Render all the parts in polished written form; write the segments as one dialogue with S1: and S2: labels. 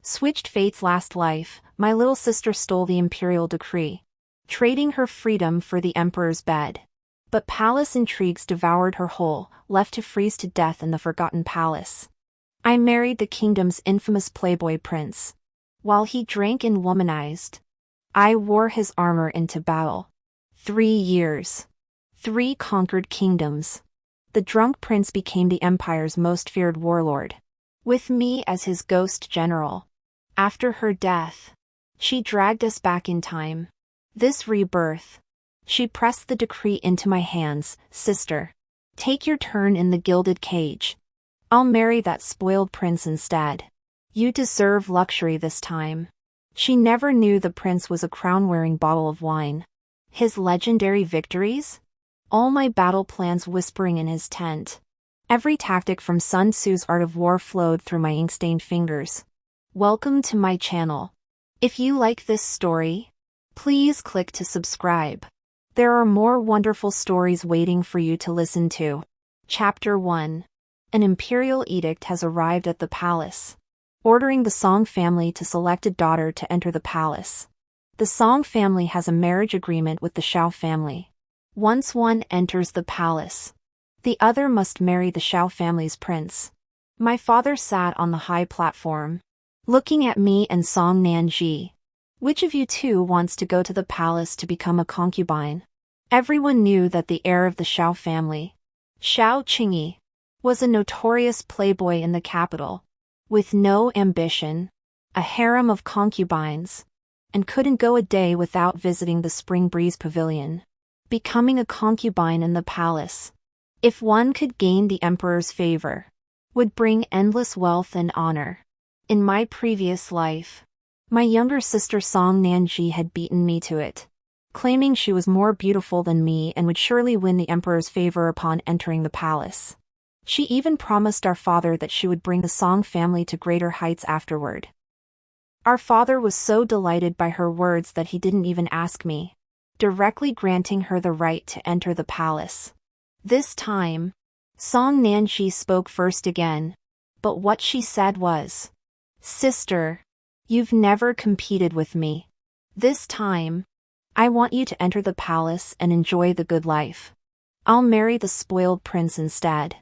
S1: Switched fates last life, my little sister stole the imperial decree, trading her freedom for the emperor's bed. But palace intrigues devoured her whole, left to freeze to death in the forgotten palace. I married the kingdom's infamous playboy prince. While he drank and womanized, I wore his armor into battle. 3 years. 3 conquered kingdoms. The drunk prince became the empire's most feared warlord, with me as his ghost general. After her death, she dragged us back in time. This rebirth. She pressed the decree into my hands. Sister, take your turn in the gilded cage. I'll marry that spoiled prince instead. You deserve luxury this time. She never knew the prince was a crown-wearing bottle of wine. His legendary victories? All my battle plans whispering in his tent. Every tactic from Sun Tzu's Art of War flowed through my ink-stained fingers. Welcome to my channel. If you like this story, please click to subscribe. There are more wonderful stories waiting for you to listen to. Chapter 1. An imperial edict has arrived at the palace, ordering the Song family to select a daughter to enter the palace. The Song family has a marriage agreement with the Shao family. Once one enters the palace, the other must marry the Shao family's prince. My father sat on the high platform, looking at me and Song Nanji. Which of you two wants to go to the palace to become a concubine? Everyone knew that the heir of the Shao family, Shao Qingyi, was a notorious playboy in the capital, with no ambition, a harem of concubines, and couldn't go a day without visiting the Spring Breeze Pavilion. Becoming a concubine in the palace, if one could gain the emperor's favor, would bring endless wealth and honor. In my previous life, my younger sister Song Nanji had beaten me to it, claiming she was more beautiful than me and would surely win the emperor's favor upon entering the palace. She even promised our father that she would bring the Song family to greater heights afterward. Our father was so delighted by her words that he didn't even ask me, directly granting her the right to enter the palace. This time, Song Nanji spoke first again, but what she said was, "Sister, you've never competed with me. This time, I want you to enter the palace and enjoy the good life. I'll marry the spoiled prince instead."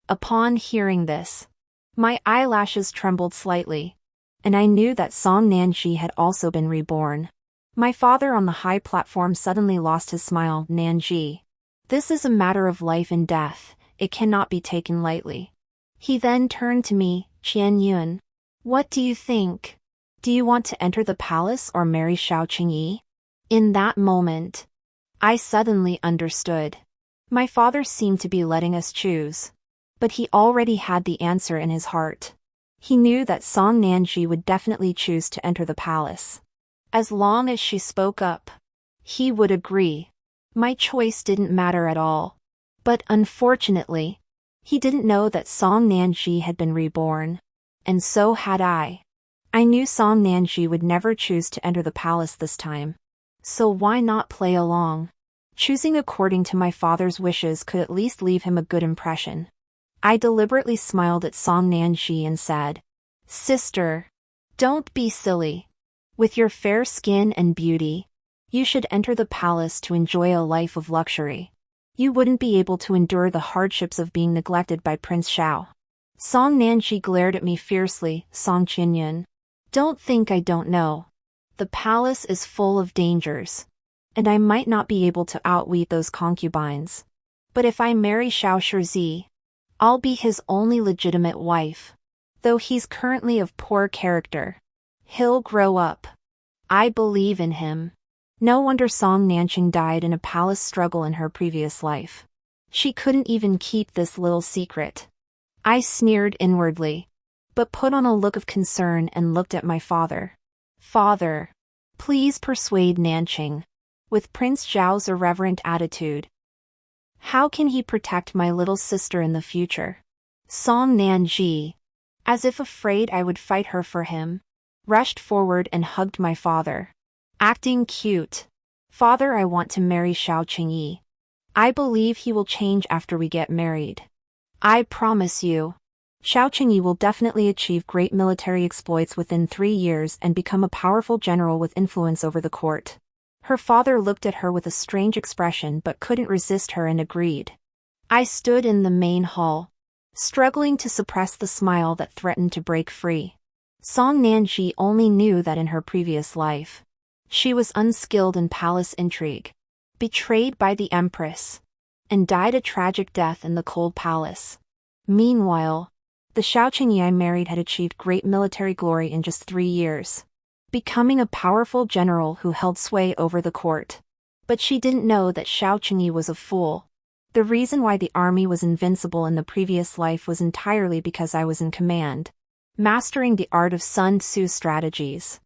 S1: Upon hearing this, my eyelashes trembled slightly, and I knew that Song Nanji had also been reborn. My father on the high platform suddenly lost his smile. "Nanji, this is a matter of life and death, it cannot be taken lightly." He then turned to me. "Qian Yun, what do you think? Do you want to enter the palace or marry Shao Qingyi?" In that moment, I suddenly understood. My father seemed to be letting us choose, but he already had the answer in his heart. He knew that Song Nanji would definitely choose to enter the palace. As long as she spoke up, he would agree. My choice didn't matter at all. But unfortunately, he didn't know that Song Nanji had been reborn. And so had I. I knew Song Nanji would never choose to enter the palace this time. So why not play along? Choosing according to my father's wishes could at least leave him a good impression. I deliberately smiled at Song Nanji and said, "Sister, don't be silly. With your fair skin and beauty, you should enter the palace to enjoy a life of luxury. You wouldn't be able to endure the hardships of being neglected by Prince Shao." Song Nanji glared at me fiercely. "Song Qianyun, don't think I don't know. The palace is full of dangers, and I might not be able to outweed those concubines. But if I marry Shao Shizi, I'll be his only legitimate wife. Though he's currently of poor character, he'll grow up. I believe in him." No wonder Song Nanqing died in a palace struggle in her previous life. She couldn't even keep this little secret. I sneered inwardly, but put on a look of concern and looked at my father. "Father, please persuade Nanqing." With Prince Zhao's irreverent attitude, how can he protect my little sister in the future? Song Nanji, as if afraid I would fight her for him, rushed forward and hugged my father. Acting cute. "Father, I want to marry Shao Qingyi. I believe he will change after we get married. I promise you." Xiao Qingyi will definitely achieve great military exploits within 3 years and become a powerful general with influence over the court. Her father looked at her with a strange expression but couldn't resist her and agreed. I stood in the main hall, struggling to suppress the smile that threatened to break free. Song Nanji only knew that in her previous life, she was unskilled in palace intrigue, betrayed by the empress, and died a tragic death in the cold palace. Meanwhile, the Xiao Qingyi I married had achieved great military glory in just 3 years, becoming a powerful general who held sway over the court. But she didn't know that Xiao Qingyi was a fool. The reason why the army was invincible in the previous life was entirely because I was in command, mastering the art of Sun Tzu's strategies.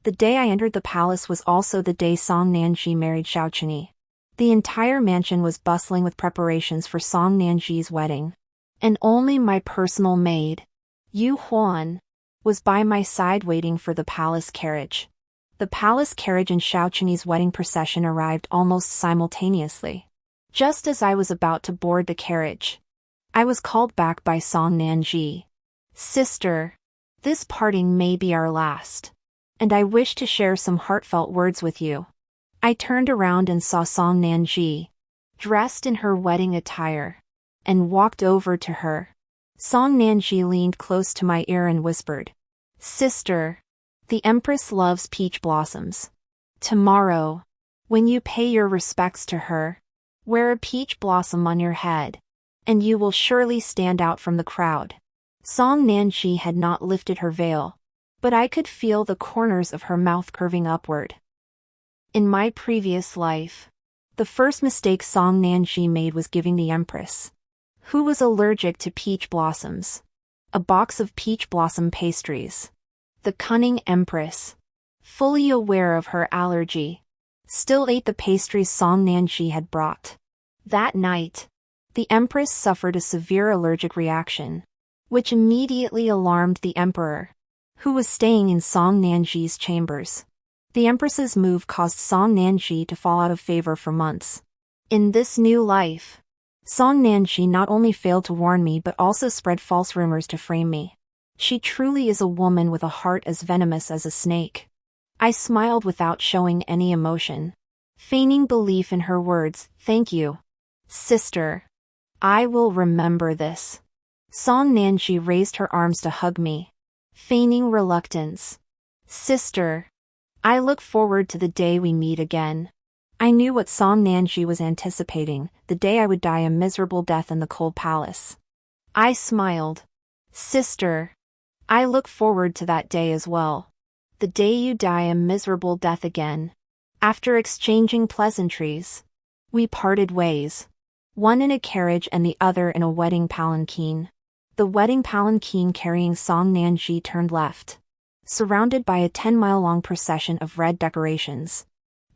S1: The day I entered the palace was also the day Song Nanji married Xiao Qingyi. The entire mansion was bustling with preparations for Song Nanji's wedding. And only my personal maid, Yu Huan, was by my side waiting for the palace carriage. The palace carriage and Xiao Qingyi's wedding procession arrived almost simultaneously. Just as I was about to board the carriage, I was called back by Song Nanji. Sister, this parting may be our last, and I wish to share some heartfelt words with you. I turned around and saw Song Nanji, dressed in her wedding attire, and walked over to her. Song Nanji leaned close to my ear and whispered, Sister, the Empress loves peach blossoms. Tomorrow, when you pay your respects to her, wear a peach blossom on your head, and you will surely stand out from the crowd. Song Nanji had not lifted her veil, but I could feel the corners of her mouth curving upward. In my previous life, the first mistake Song Nanji made was giving the Empress, who was allergic to peach blossoms, a box of peach blossom pastries. The cunning Empress, fully aware of her allergy, still ate the pastries Song Nanji had brought. That night, the Empress suffered a severe allergic reaction, which immediately alarmed the Emperor, who was staying in Song Nanji's chambers. The Empress's move caused Song Nanji to fall out of favor for months. In this new life, Song Nanji not only failed to warn me but also spread false rumors to frame me. She truly is a woman with a heart as venomous as a snake. I smiled without showing any emotion, feigning belief in her words. Thank you, sister. I will remember this. Song Nanji raised her arms to hug me, feigning reluctance. Sister, I look forward to the day we meet again. I knew what Song Nanji was anticipating, the day I would die a miserable death in the cold palace. I smiled. Sister, I look forward to that day as well. The day you die a miserable death again. After exchanging pleasantries, we parted ways, one in a carriage and the other in a wedding palanquin. The wedding palanquin carrying Song Nanji turned left, surrounded by a 10-mile-long procession of red decorations,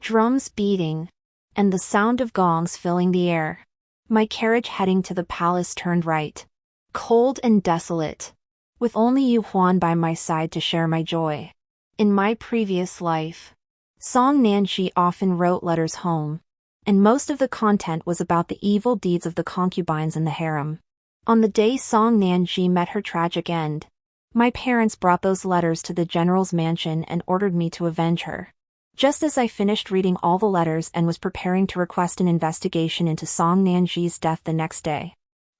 S1: drums beating, and the sound of gongs filling the air. My carriage heading to the palace turned right, cold and desolate, with only Yu Huan by my side to share my joy. In my previous life, Song Nanji often wrote letters home, and most of the content was about the evil deeds of the concubines in the harem. On the day Song Nanji met her tragic end, my parents brought those letters to the general's mansion and ordered me to avenge her. Just as I finished reading all the letters and was preparing to request an investigation into Song Nanji's death the next day,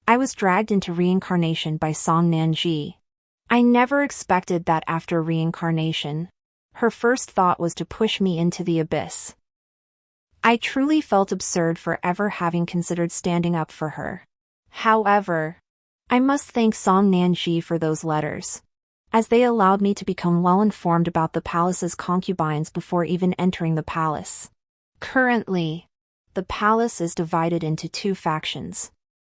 S1: I was dragged into reincarnation by Song Nanji. I never expected that after reincarnation, her first thought was to push me into the abyss. I truly felt absurd for ever having considered standing up for her. However, I must thank Song Nanji for those letters, as they allowed me to become well informed about the palace's concubines before even entering the palace. Currently, the palace is divided into 2 factions: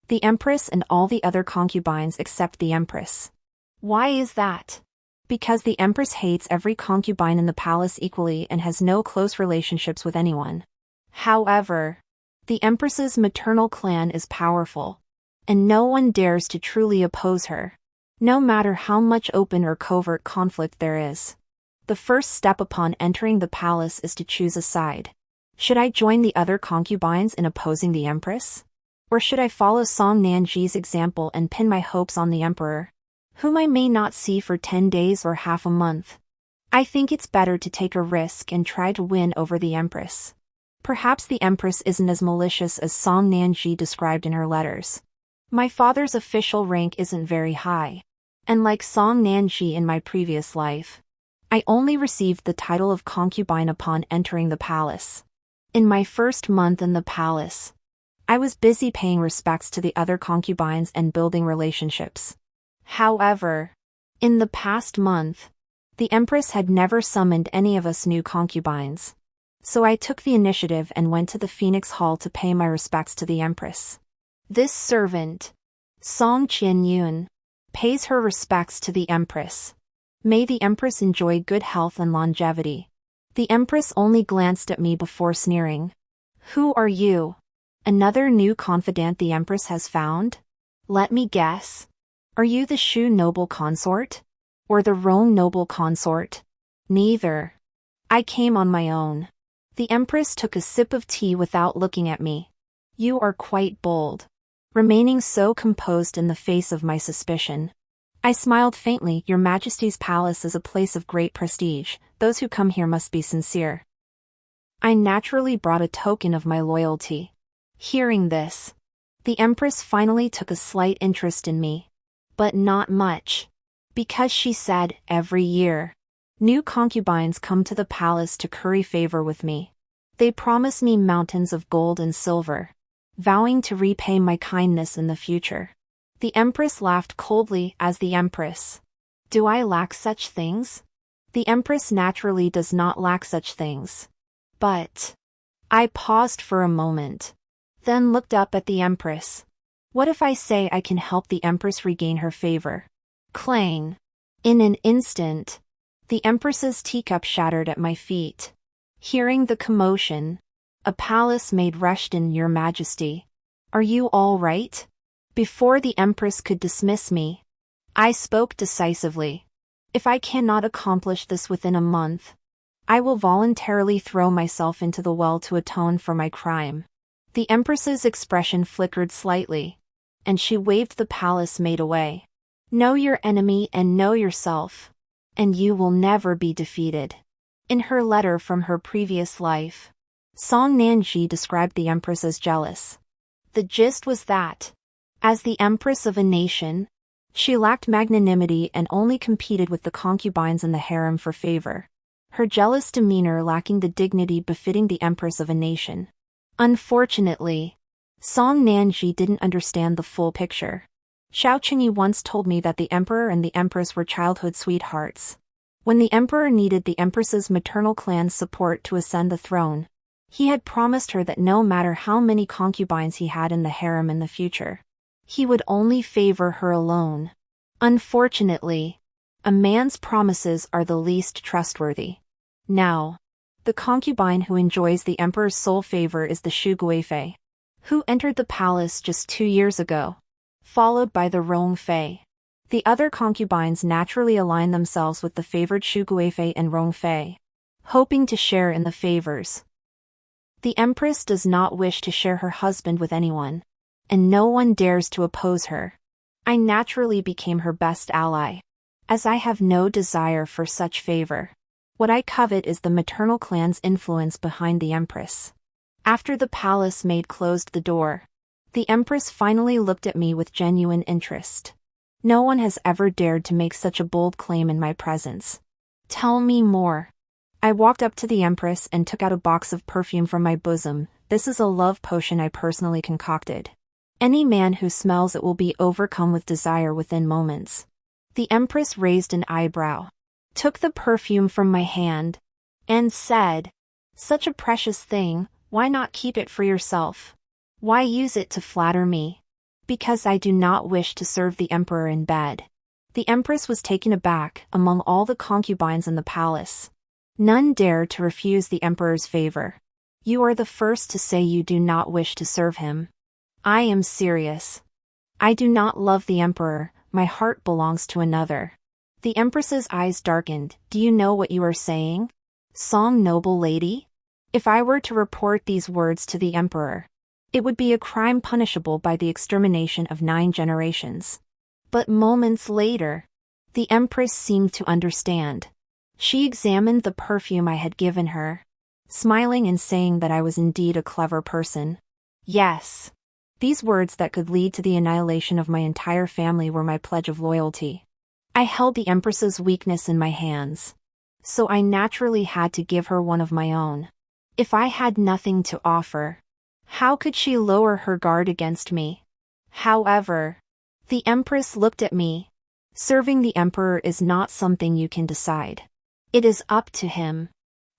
S1: the Empress and all the other concubines except the Empress. Why is that? Because the Empress hates every concubine in the palace equally and has no close relationships with anyone. However, the Empress's maternal clan is powerful, and no one dares to truly oppose her, no matter how much open or covert conflict there is. The first step upon entering the palace is to choose a side. Should I join the other concubines in opposing the Empress? Or should I follow Song Nanji's example and pin my hopes on the Emperor? whom I may not see for 10 days or half a month. I think it's better to take a risk and try to win over the Empress. Perhaps the Empress isn't as malicious as Song Nanji described in her letters. My father's official rank isn't very high. And like Song Nanji in my previous life, I only received the title of concubine upon entering the palace. In my first month in the palace, I was busy paying respects to the other concubines and building relationships. However, in the past month, the Empress had never summoned any of us new concubines. So I took the initiative and went to the Phoenix Hall to pay my respects to the Empress. This servant, Song Qianyun, pays her respects to the Empress. May the Empress enjoy good health and longevity. The Empress only glanced at me before sneering. Who are you? Another new confidant the Empress has found? Let me guess. Are you the Shu noble consort? Or the Rong noble consort? Neither. I came on my own. The Empress took a sip of tea without looking at me. You are quite bold. Remaining so composed in the face of my suspicion. I smiled faintly. Your Majesty's palace is a place of great prestige. Those who come here must be sincere. I naturally brought a token of my loyalty. Hearing this, the Empress finally took a slight interest in me. But not much. Because she said, every year, new concubines come to the palace to curry favor with me. They promise me mountains of gold and silver, vowing to repay my kindness in the future. The Empress laughed coldly as the Empress. Do I lack such things? The Empress naturally does not lack such things. But I paused for a moment, then looked up at the Empress. What if I say I can help the Empress regain her favor? Clang. In an instant, the Empress's teacup shattered at my feet. Hearing the commotion, a palace maid rushed in. Your Majesty, are you all right? Before the Empress could dismiss me, I spoke decisively. If I cannot accomplish this within a month, I will voluntarily throw myself into the well to atone for my crime. The Empress's expression flickered slightly, and she waved the palace maid away. Know your enemy and know yourself, and you will never be defeated. In her letter from her previous life, Song Nanji described the Empress as jealous. The gist was that, as the Empress of a nation, she lacked magnanimity and only competed with the concubines in the harem for favor. Her jealous demeanor lacking the dignity befitting the Empress of a nation. Unfortunately, Song Nanji didn't understand the full picture. Xiao Qingyi once told me that the Emperor and the Empress were childhood sweethearts. When the Emperor needed the Empress's maternal clan's support to ascend the throne, he had promised her that no matter how many concubines he had in the harem in the future, he would only favor her alone. Unfortunately, a man's promises are the least trustworthy. Now, the concubine who enjoys the Emperor's sole favor is the Shu Guifei, who entered the palace just 2 years ago, followed by the Rong Fei. The other concubines naturally align themselves with the favored Shu Guifei and Rong Fei, hoping to share in the favors. The Empress does not wish to share her husband with anyone, and no one dares to oppose her. I naturally became her best ally, as I have no desire for such favor. What I covet is the maternal clan's influence behind the Empress. After the palace maid closed the door, the Empress finally looked at me with genuine interest. No one has ever dared to make such a bold claim in my presence. Tell me more. I walked up to the Empress and took out a box of perfume from my bosom. This is a love potion I personally concocted. Any man who smells it will be overcome with desire within moments. The Empress raised an eyebrow, took the perfume from my hand, and said, "Such a precious thing, why not keep it for yourself? Why use it to flatter me? Because I do not wish to serve the Emperor in bed." The Empress was taken aback. Among all the concubines in the palace, none dared to refuse the Emperor's favor. You are the first to say you do not wish to serve him. I am serious. I do not love the Emperor, my heart belongs to another. The Empress's eyes darkened. Do you know what you are saying, Song noble lady? If I were to report these words to the Emperor, it would be a crime punishable by the extermination of 9 generations. But moments later, the Empress seemed to understand. She examined the perfume I had given her, smiling and saying that I was indeed a clever person. Yes. These words that could lead to the annihilation of my entire family were my pledge of loyalty. I held the Empress's weakness in my hands, so I naturally had to give her one of my own. If I had nothing to offer, how could she lower her guard against me? However, the Empress looked at me. Serving the Emperor is not something you can decide. It is up to him.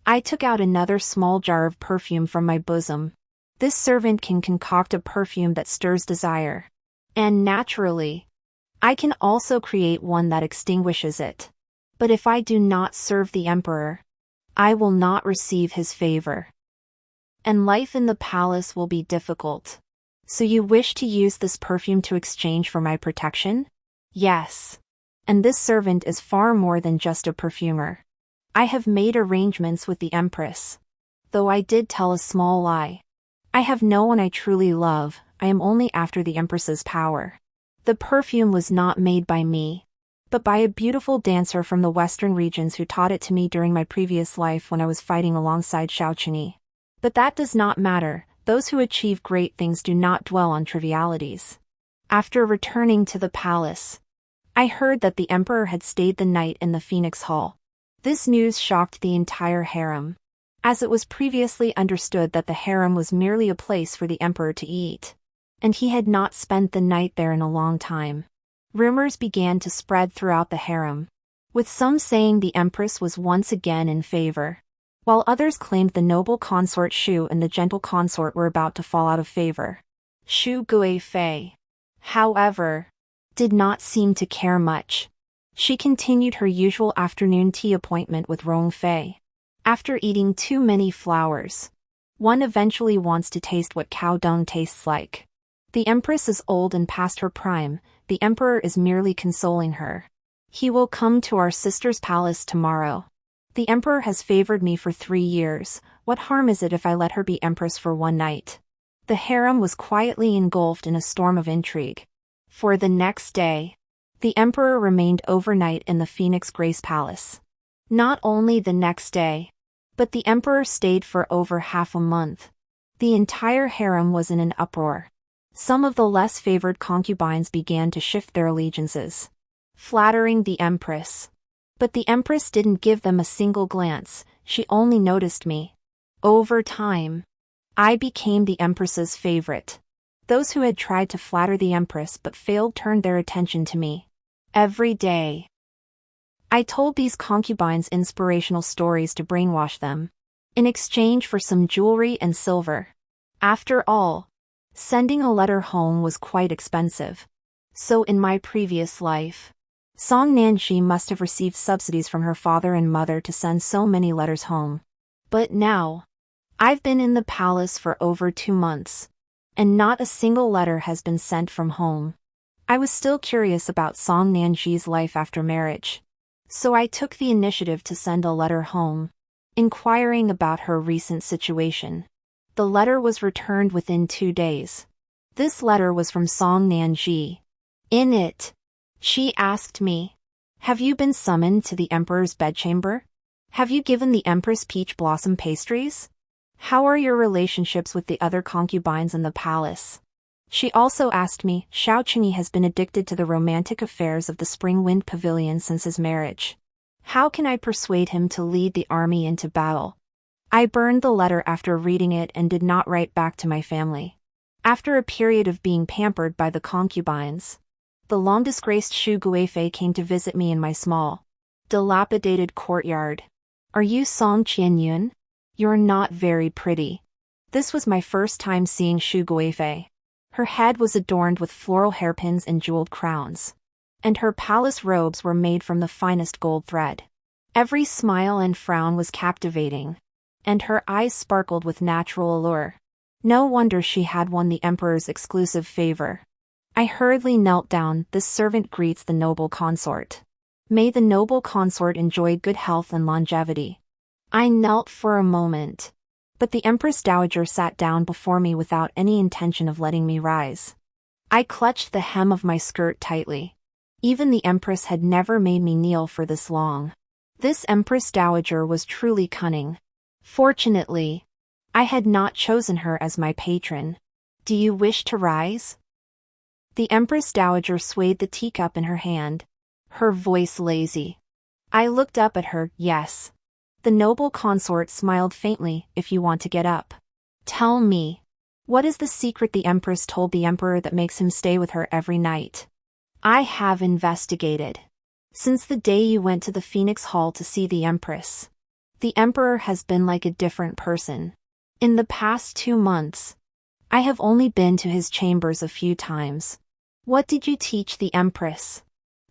S1: I took out another small jar of perfume from my bosom. This servant can concoct a perfume that stirs desire. And naturally, I can also create one that extinguishes it. But if I do not serve the Emperor, I will not receive his favor. And life in the palace will be difficult. So you wish to use this perfume to exchange for my protection? Yes. And this servant is far more than just a perfumer. I have made arrangements with the Empress. Though I did tell a small lie. I have no one I truly love, I am only after the Empress's power. The perfume was not made by me, but by a beautiful dancer from the western regions who taught it to me during my previous life when I was fighting alongside Xiaoqing. But that does not matter, those who achieve great things do not dwell on trivialities. After returning to the palace, I heard that the Emperor had stayed the night in the Phoenix Hall. This news shocked the entire harem, as it was previously understood that the harem was merely a place for the Emperor to eat, and he had not spent the night there in a long time. Rumors began to spread throughout the harem, with some saying the Empress was once again in favor, while others claimed the noble consort Shu and the gentle consort were about to fall out of favor. Shu Guifei, however, did not seem to care much. She continued her usual afternoon tea appointment with Rongfei. After eating too many flowers, one eventually wants to taste what cow dung tastes like. The Empress is old and past her prime, the Emperor is merely consoling her. He will come to our sister's palace tomorrow. The Emperor has favored me for 3 years, what harm is it if I let her be Empress for one night? The harem was quietly engulfed in a storm of intrigue. For the next day, the Emperor remained overnight in the Phoenix Grace Palace. Not only the next day, but the Emperor stayed for over half a month. The entire harem was in an uproar. Some of the less favored concubines began to shift their allegiances, flattering the Empress. But the Empress didn't give them a single glance, she only noticed me. Over time, I became the Empress's favorite. Those who had tried to flatter the Empress but failed turned their attention to me. Every day, I told these concubines inspirational stories to brainwash them, in exchange for some jewelry and silver. After all, sending a letter home was quite expensive. So in my previous life, Song Nanshi must have received subsidies from her father and mother to send so many letters home. But now, I've been in the palace for over 2 months, and not a single letter has been sent from home. I was still curious about Song Nanshi's life after marriage, so I took the initiative to send a letter home, inquiring about her recent situation. The letter was returned within 2 days. This letter was from Song Nanshi. In it, she asked me, "Have you been summoned to the Emperor's bedchamber? Have you given the Empress peach blossom pastries? How are your relationships with the other concubines in the palace?" She also asked me, "Xiaoqing has been addicted to the romantic affairs of the Spring Wind Pavilion since his marriage. How can I persuade him to lead the army into battle?" I burned the letter after reading it and did not write back to my family. After a period of being pampered by the concubines, the long-disgraced Shu Guifei came to visit me in my small, dilapidated courtyard. "Are you Song Qianyun? You're not very pretty." This was my first time seeing Shu Guifei. Her head was adorned with floral hairpins and jeweled crowns, and her palace robes were made from the finest gold thread. Every smile and frown was captivating, and her eyes sparkled with natural allure. No wonder she had won the Emperor's exclusive favor. I hurriedly knelt down. "This servant greets the noble consort. May the noble consort enjoy good health and longevity." I knelt for a moment, but the Empress Dowager sat down before me without any intention of letting me rise. I clutched the hem of my skirt tightly. Even the Empress had never made me kneel for this long. This Empress Dowager was truly cunning. Fortunately, I had not chosen her as my patron. Do you wish to rise? The Empress Dowager swayed the teacup in her hand, her voice lazy. I looked up at her. Yes. The noble consort smiled faintly. If you want to get up. Tell me. What is the secret the Empress told the Emperor that makes him stay with her every night? I have investigated. Since the day you went to the Phoenix Hall to see the Empress, the Emperor has been like a different person. In the past 2 months, I have only been to his chambers a few times. What did you teach the Empress?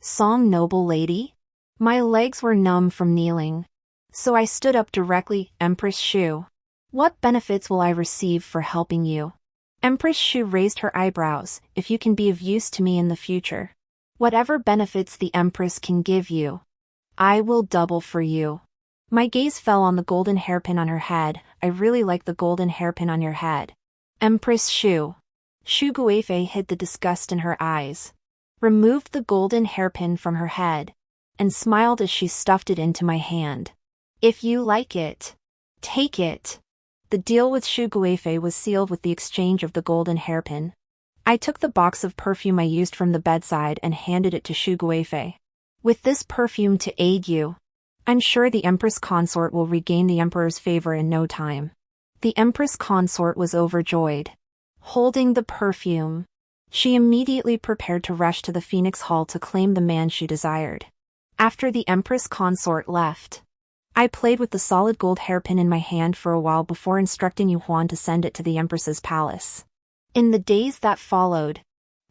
S1: Song, noble lady? My legs were numb from kneeling, so I stood up directly. Empress Shu, what benefits will I receive for helping you? Empress Shu raised her eyebrows. If you can be of use to me in the future, whatever benefits the Empress can give you, I will double for you. My gaze fell on the golden hairpin on her head. I really like the golden hairpin on your head. Empress Shu. Shu Guifei hid the disgust in her eyes, removed the golden hairpin from her head, and smiled as she stuffed it into my hand. If you like it, take it. The deal with Shu Guifei was sealed with the exchange of the golden hairpin. I took the box of perfume I used from the bedside and handed it to Shu Guifei. With this perfume to aid you, I'm sure the Empress Consort will regain the Emperor's favor in no time. The Empress Consort was overjoyed. Holding the perfume, she immediately prepared to rush to the Phoenix Hall to claim the man she desired. After the Empress Consort left, I played with the solid gold hairpin in my hand for a while before instructing Yu Huan to send it to the Empress's palace. In the days that followed,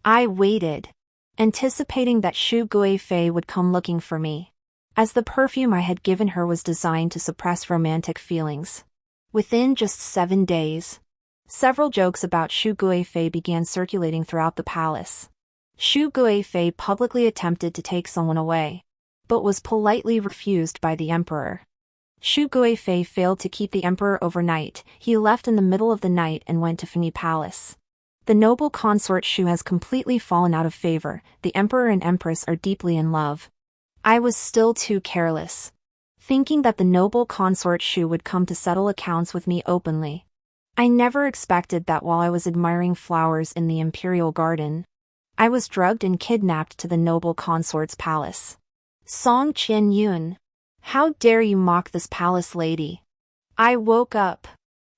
S1: I waited, anticipating that Shu Guifei would come looking for me, as the perfume I had given her was designed to suppress romantic feelings. Within just 7 days, several jokes about Shu Guifei began circulating throughout the palace. Shu Guifei publicly attempted to take someone away, but was politely refused by the Emperor. Shu Guifei failed to keep the Emperor overnight. He left in the middle of the night and went to Fini Palace. The noble consort Shu has completely fallen out of favor. The Emperor and Empress are deeply in love. I was still too careless, thinking that the noble consort Shu would come to settle accounts with me openly. I never expected that while I was admiring flowers in the imperial garden, I was drugged and kidnapped to the noble consort's palace. Song Qian Yun, how dare you mock this palace lady? I woke up,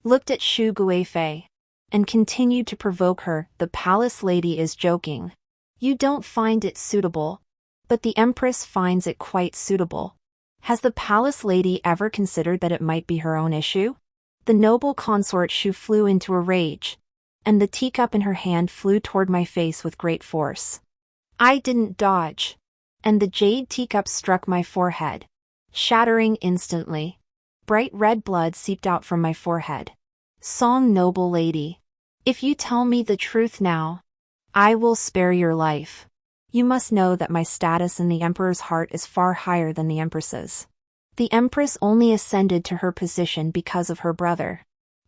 S1: looked at Shu Guifei, and continued to provoke her. The palace lady is joking. You don't find it suitable, but the Empress finds it quite suitable. Has the palace lady ever considered that it might be her own issue? The noble consort Shu flew into a rage, and the teacup in her hand flew toward my face with great force. I didn't dodge, and the jade teacup struck my forehead, shattering instantly. Bright red blood seeped out from my forehead. Song, noble lady, if you tell me the truth now, I will spare your life. You must know that my status in the Emperor's heart is far higher than the Empress's. The Empress only ascended to her position because of her brother,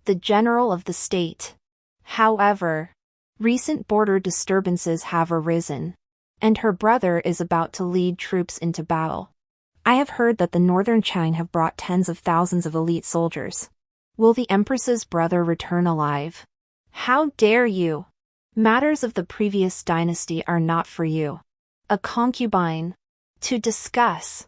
S1: the general of the state. However, recent border disturbances have arisen, and her brother is about to lead troops into battle. I have heard that the northern Chine have brought tens of thousands of elite soldiers. Will the Empress's brother return alive? How dare you? Matters of the previous dynasty are not for you, a concubine, to discuss.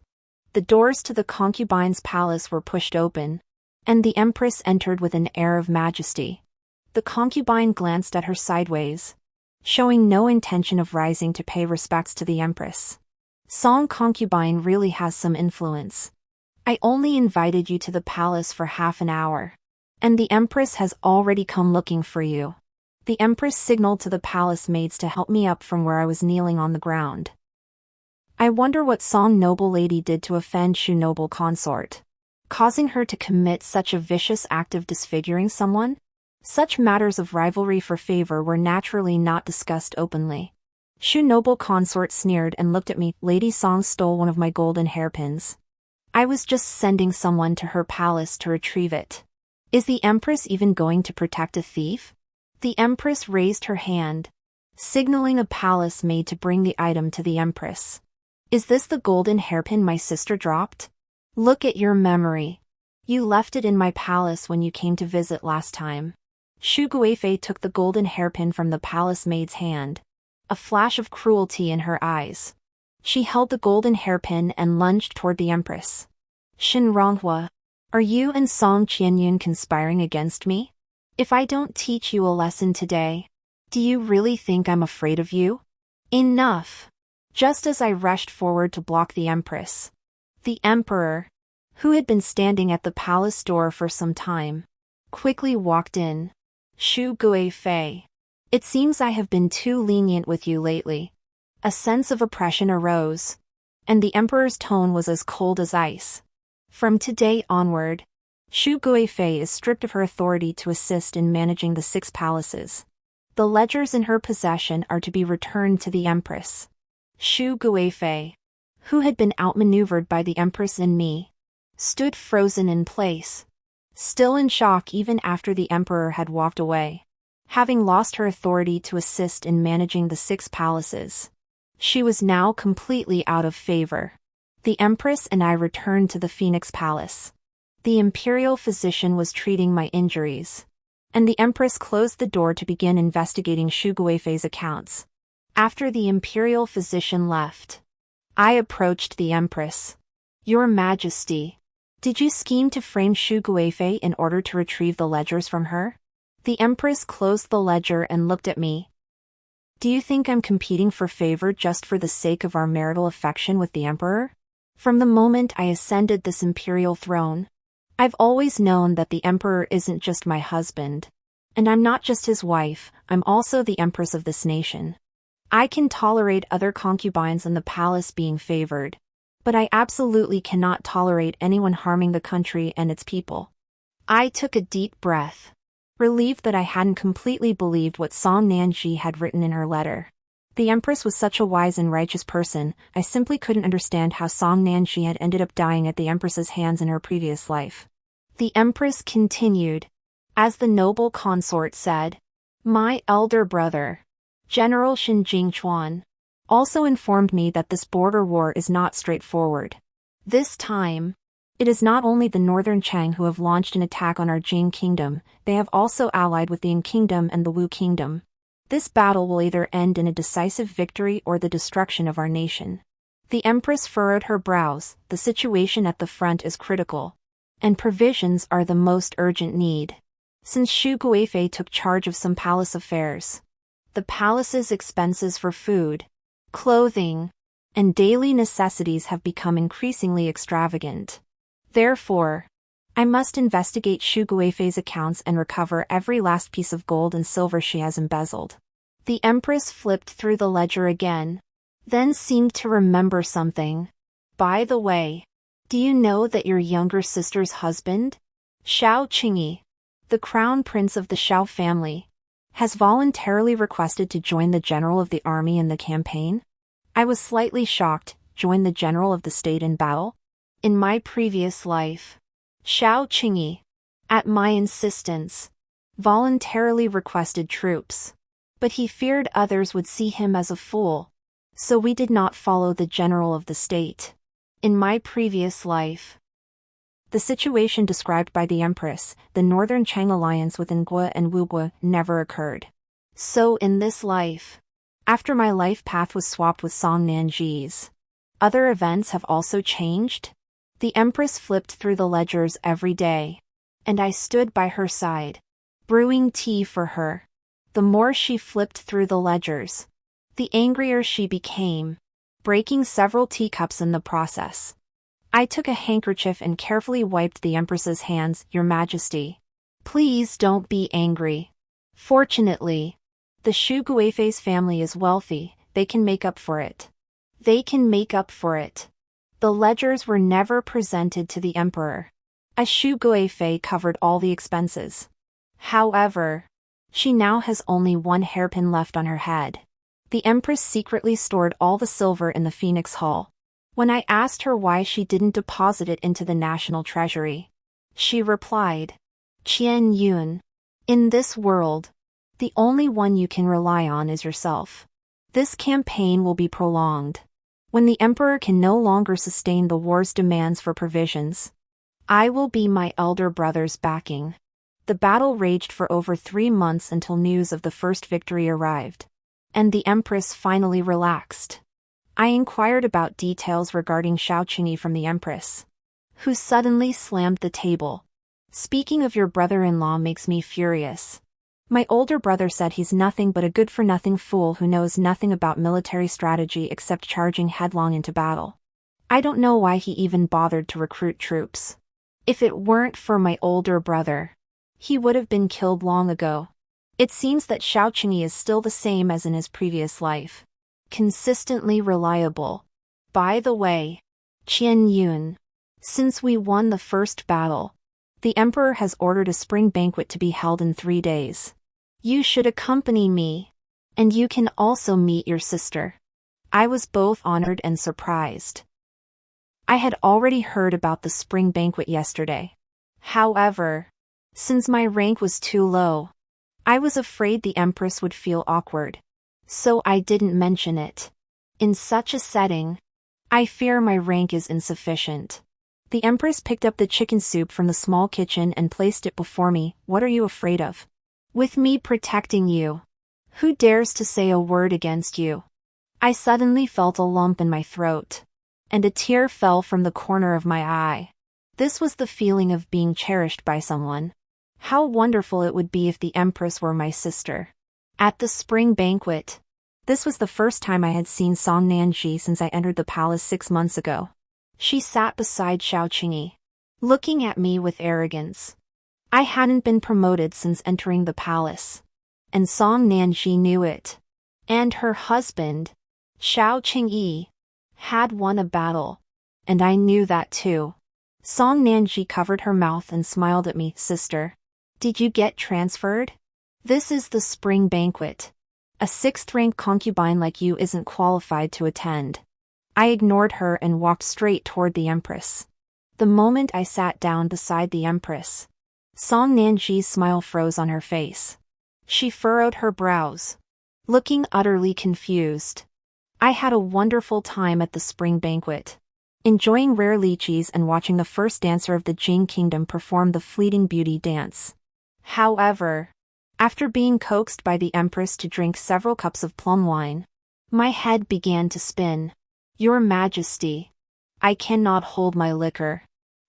S1: The doors to the concubine's palace were pushed open, and the Empress entered with an air of majesty. The concubine glanced at her sideways, showing no intention of rising to pay respects to the Empress. Song, concubine really has some influence. I only invited you to the palace for half an hour, and the Empress has already come looking for you. The Empress signaled to the palace maids to help me up from where I was kneeling on the ground. I wonder what Song, noble lady did to offend Shu, noble consort, causing her to commit such a vicious act of disfiguring someone? Such matters of rivalry for favor were naturally not discussed openly. Shu, noble consort, sneered and looked at me. Lady Song stole one of my golden hairpins. I was just sending someone to her palace to retrieve it. Is the Empress even going to protect a thief? The Empress raised her hand, signaling a palace maid to bring the item to the empress. Is this the golden hairpin my sister dropped? Look at your memory. You left it in my palace when you came to visit last time. Shu Guifei took the golden hairpin from the palace maid's hand, a flash of cruelty in her eyes. She held the golden hairpin and lunged toward the empress. Shin Ronghua, are you and Song Qianyun conspiring against me? If I don't teach you a lesson today, do you really think I'm afraid of you? Enough! Just as I rushed forward to block the empress, the emperor, who had been standing at the palace door for some time, quickly walked in. Shu Guifei, it seems I have been too lenient with you lately. A sense of oppression arose, and the emperor's tone was as cold as ice. From today onward, Shu Guifei is stripped of her authority to assist in managing the 6 palaces. The ledgers in her possession are to be returned to the empress. Shu Guifei, who had been outmaneuvered by the empress and me, stood frozen in place, still in shock even after the emperor had walked away. Having lost her authority to assist in managing the 6 palaces, she was now completely out of favor. The empress and I returned to the Phoenix Palace. The imperial physician was treating my injuries, and the empress closed the door to begin investigating Shu Guifei's accounts. After the imperial physician left, I approached the empress. Your Majesty, did you scheme to frame Shu Guifei in order to retrieve the ledgers from her? The empress closed the ledger and looked at me. Do you think I'm competing for favor just for the sake of our marital affection with the emperor? From the moment I ascended this imperial throne, I've always known that the emperor isn't just my husband. And I'm not just his wife, I'm also the empress of this nation. I can tolerate other concubines in the palace being favored, but I absolutely cannot tolerate anyone harming the country and its people. I took a deep breath, relieved that I hadn't completely believed what Song Nanji had written in her letter. The empress was such a wise and righteous person, I simply couldn't understand how Song Nanji had ended up dying at the empress's hands in her previous life. The empress continued, as the noble consort said, my elder brother, General Shin Jingchuan, also informed me that this border war is not straightforward. This time, it is not only the northern Chang who have launched an attack on our Jing kingdom, they have also allied with the Yin kingdom and the Wu kingdom. This battle will either end in a decisive victory or the destruction of our nation. The empress furrowed her brows. The situation at the front is critical, and provisions are the most urgent need. Since Shu Guifei took charge of some palace affairs, the palace's expenses for food, clothing, and daily necessities have become increasingly extravagant. Therefore, I must investigate Shu Guifei's accounts and recover every last piece of gold and silver she has embezzled. The empress flipped through the ledger again, then seemed to remember something. By the way, do you know that your younger sister's husband, Xiao Qingyi, the crown prince of the Xiao family, has voluntarily requested to join the general of the army in the campaign? I was slightly shocked. Join the general of the state in battle? In my previous life, Xiao Qingyi, at my insistence, voluntarily requested troops, but he feared others would see him as a fool, so we did not follow the general of the state. In my previous life, the situation described by the empress, the northern Chang alliance with Ngua and Wugua, never occurred. So in this life, after my life path was swapped with Song Nanji's, other events have also changed? The empress flipped through the ledgers every day, and I stood by her side, brewing tea for her. The more she flipped through the ledgers, the angrier she became, breaking several teacups in the process. I took a handkerchief and carefully wiped the empress's hands. Your Majesty, please don't be angry. Fortunately, the Shu Guifei's family is wealthy, they can make up for it. They can make up for it. The ledgers were never presented to the emperor, as Shu Guifei covered all the expenses. However, she now has only one hairpin left on her head. The empress secretly stored all the silver in the Phoenix Hall. When I asked her why she didn't deposit it into the national treasury, she replied, Qian Yun, in this world, The only one you can rely on is yourself. This campaign will be prolonged. When the emperor can no longer sustain the war's demands for provisions, I will be my elder brother's backing. The battle raged for over 3 months until news of the first victory arrived, and the empress finally relaxed. I inquired about details regarding Xiaoqingyi from the empress, who suddenly slammed the table. Speaking of your brother-in-law makes me furious. My older brother said he's nothing but a good-for-nothing fool who knows nothing about military strategy except charging headlong into battle. I don't know why he even bothered to recruit troops. If it weren't for my older brother, he would have been killed long ago. It seems that Xiaoqingyi is still the same as in his previous life. Consistently reliable. By the way, Qian Yun, since we won the first battle, the emperor has ordered a spring banquet to be held in 3 days. You should accompany me, and you can also meet your sister. I was both honored and surprised. I had already heard about the spring banquet yesterday. However, since my rank was too low, I was afraid the empress would feel awkward, so I didn't mention it. In such a setting, I fear my rank is insufficient. The empress picked up the chicken soup from the small kitchen and placed it before me. What are you afraid of? With me protecting you, who dares to say a word against you? I suddenly felt a lump in my throat, and a tear fell from the corner of my eye. This was the feeling of being cherished by someone. How wonderful it would be if the empress were my sister. At the spring banquet, this was the first time I had seen Song Nanji since I entered the palace 6 months ago. She sat beside Xiaoqingyi, looking at me with arrogance. I hadn't been promoted since entering the palace, and Song Nanji knew it. And her husband, Xiaoqingyi, had won a battle, and I knew that too. Song Nanji covered her mouth and smiled at me. Sister, did you get transferred? This is the spring banquet. A 6th-rank concubine like you isn't qualified to attend. I ignored her and walked straight toward the empress. The moment I sat down beside the empress, Song Nanji's smile froze on her face. She furrowed her brows, looking utterly confused. I had a wonderful time at the spring banquet, enjoying rare lychees and watching the first dancer of the Jing kingdom perform the fleeting beauty dance. However, after being coaxed by the empress to drink several cups of plum wine, my head began to spin. Your Majesty, I cannot hold my liquor.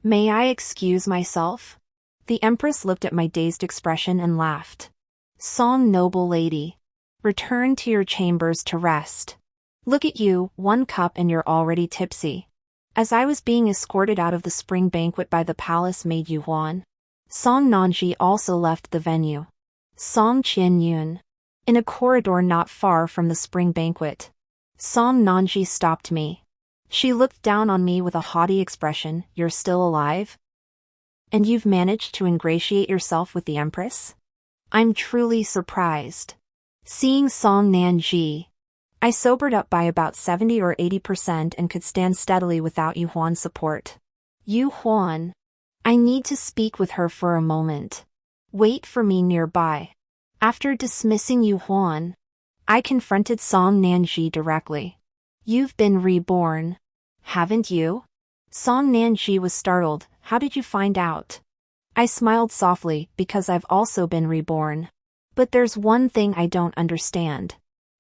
S1: May I excuse myself? The empress looked at my dazed expression and laughed. Song, noble lady, return to your chambers to rest. Look at you, 1 cup and you're already tipsy. As I was being escorted out of the spring banquet by the palace maid Yu Huan, Song Nanji also left the venue. Song Qianyun, in a corridor not far from the spring banquet, Song Nanji stopped me. She looked down on me with a haughty expression. You're still alive? And you've managed to ingratiate yourself with the empress? I'm truly surprised. Seeing Song Nanji, I sobered up by about 70 or 80% and could stand steadily without Yu Huan's support. Yu Huan, I need to speak with her for a moment. Wait for me nearby. After dismissing Yu Huan, I confronted Song Nanji directly. You've been reborn, haven't you? Song Nanji was startled. How did you find out? I smiled softly, because I've also been reborn. But there's one thing I don't understand.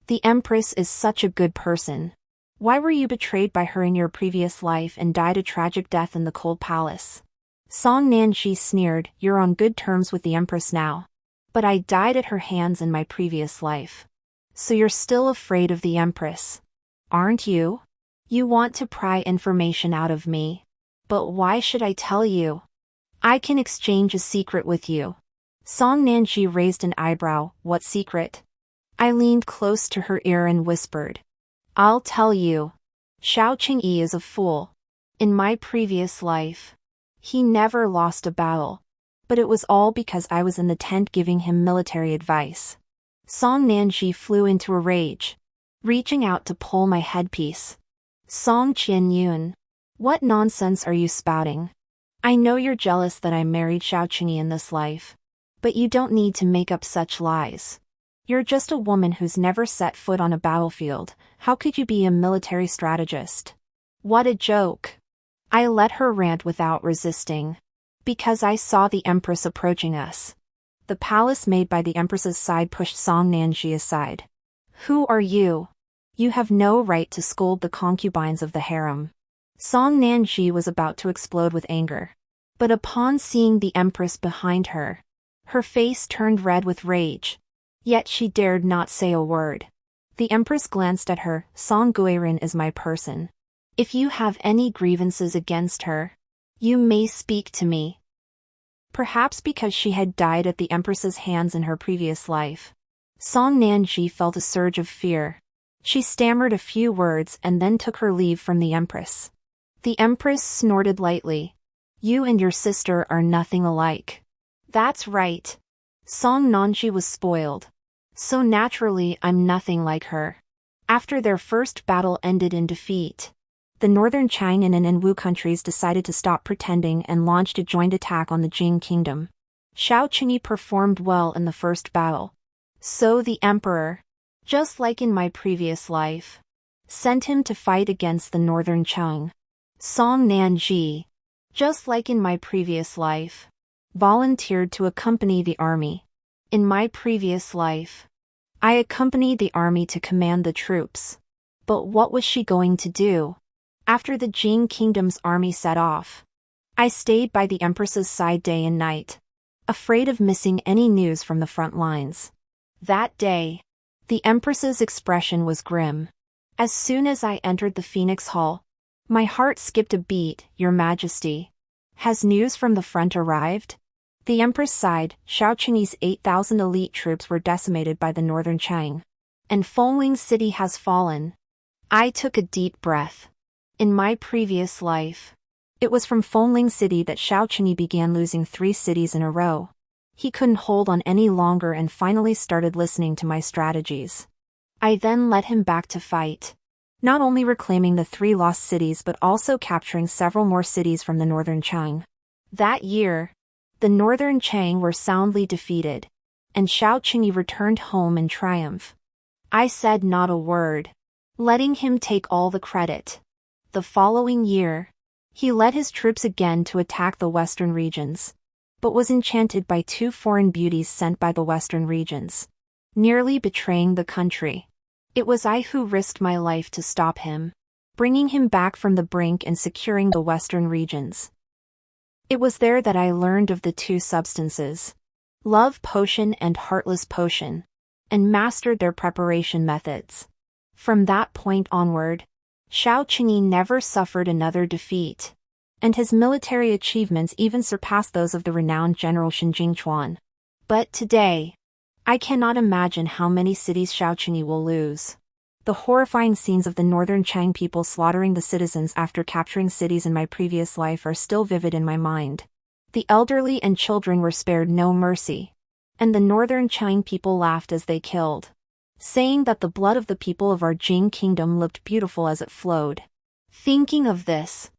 S1: The empress is such a good person. Why were you betrayed by her in your previous life and died a tragic death in the cold palace? Song Nanji sneered. You're on good terms with the empress now. But I died at her hands in my previous life. So you're still afraid of the empress, aren't you? You want to pry information out of me. But why should I tell you? I can exchange a secret with you. Song Nanji raised an eyebrow. What secret? I leaned close to her ear and whispered. I'll tell you. Xiaoqingyi is a fool. In my previous life, he never lost a battle. But it was all because I was in the tent giving him military advice. Song Nanji flew into a rage, reaching out to pull my headpiece. Song Qianyun, what nonsense are you spouting? I know you're jealous that I married Xiaoqingyi in this life, but you don't need to make up such lies. You're just a woman who's never set foot on a battlefield. How could you be a military strategist? What a joke. I let her rant without resisting. Because I saw the Empress approaching us. The palace maid by the Empress's side pushed Song Nanji aside. Who are you? You have no right to scold the concubines of the harem. Song Nanji was about to explode with anger. But upon seeing the Empress behind her, her face turned red with rage. Yet she dared not say a word. The Empress glanced at her. Song Guirin is my person. If you have any grievances against her, you may speak to me. Perhaps because she had died at the Empress's hands in her previous life, Song Nanji felt a surge of fear. She stammered a few words and then took her leave from the Empress. The Empress snorted lightly. You and your sister are nothing alike. That's right. Song Nanji was spoiled. So naturally I'm nothing like her. After their first battle ended in defeat, the northern Chang'an and Anwu countries decided to stop pretending and launched a joint attack on the Jing kingdom. Xiao Qingyi performed well in the first battle. So the emperor, just like in my previous life, sent him to fight against the northern Cheng. Song Nanji, just like in my previous life, volunteered to accompany the army. In my previous life, I accompanied the army to command the troops. But what was she going to do? After the Jing kingdom's army set off, I stayed by the Empress's side day and night, afraid of missing any news from the front lines. That day, the Empress's expression was grim. As soon as I entered the Phoenix Hall, my heart skipped a beat. Your Majesty, has news from the front arrived? The Empress sighed. Xiao Qingyi's 8,000 elite troops were decimated by the northern Chang, and Fengling City has fallen. I took a deep breath. In my previous life, it was from Fengling City that Xiao Qingyi began losing 3 cities in a row. He couldn't hold on any longer and finally started listening to my strategies. I then led him back to fight, not only reclaiming the 3 lost cities but also capturing several more cities from the northern Chang. That year, the northern Chang were soundly defeated, and Xiao Qingyi returned home in triumph. I said not a word, letting him take all the credit. The following year, he led his troops again to attack the western regions, but was enchanted by 2 foreign beauties sent by the western regions, nearly betraying the country. It was I who risked my life to stop him, bringing him back from the brink and securing the western regions. It was there that I learned of the 2 substances, love potion and heartless potion, and mastered their preparation methods. From that point onward, Xiao Qingyi never suffered another defeat, and his military achievements even surpassed those of the renowned General Shen Jingchuan. But today, I cannot imagine how many cities Xiao Qingyi will lose. The horrifying scenes of the northern Chang people slaughtering the citizens after capturing cities in my previous life are still vivid in my mind. The elderly and children were spared no mercy, and the northern Chang people laughed as they killed, saying that the blood of the people of our Jing kingdom looked beautiful as it flowed. Thinking of this,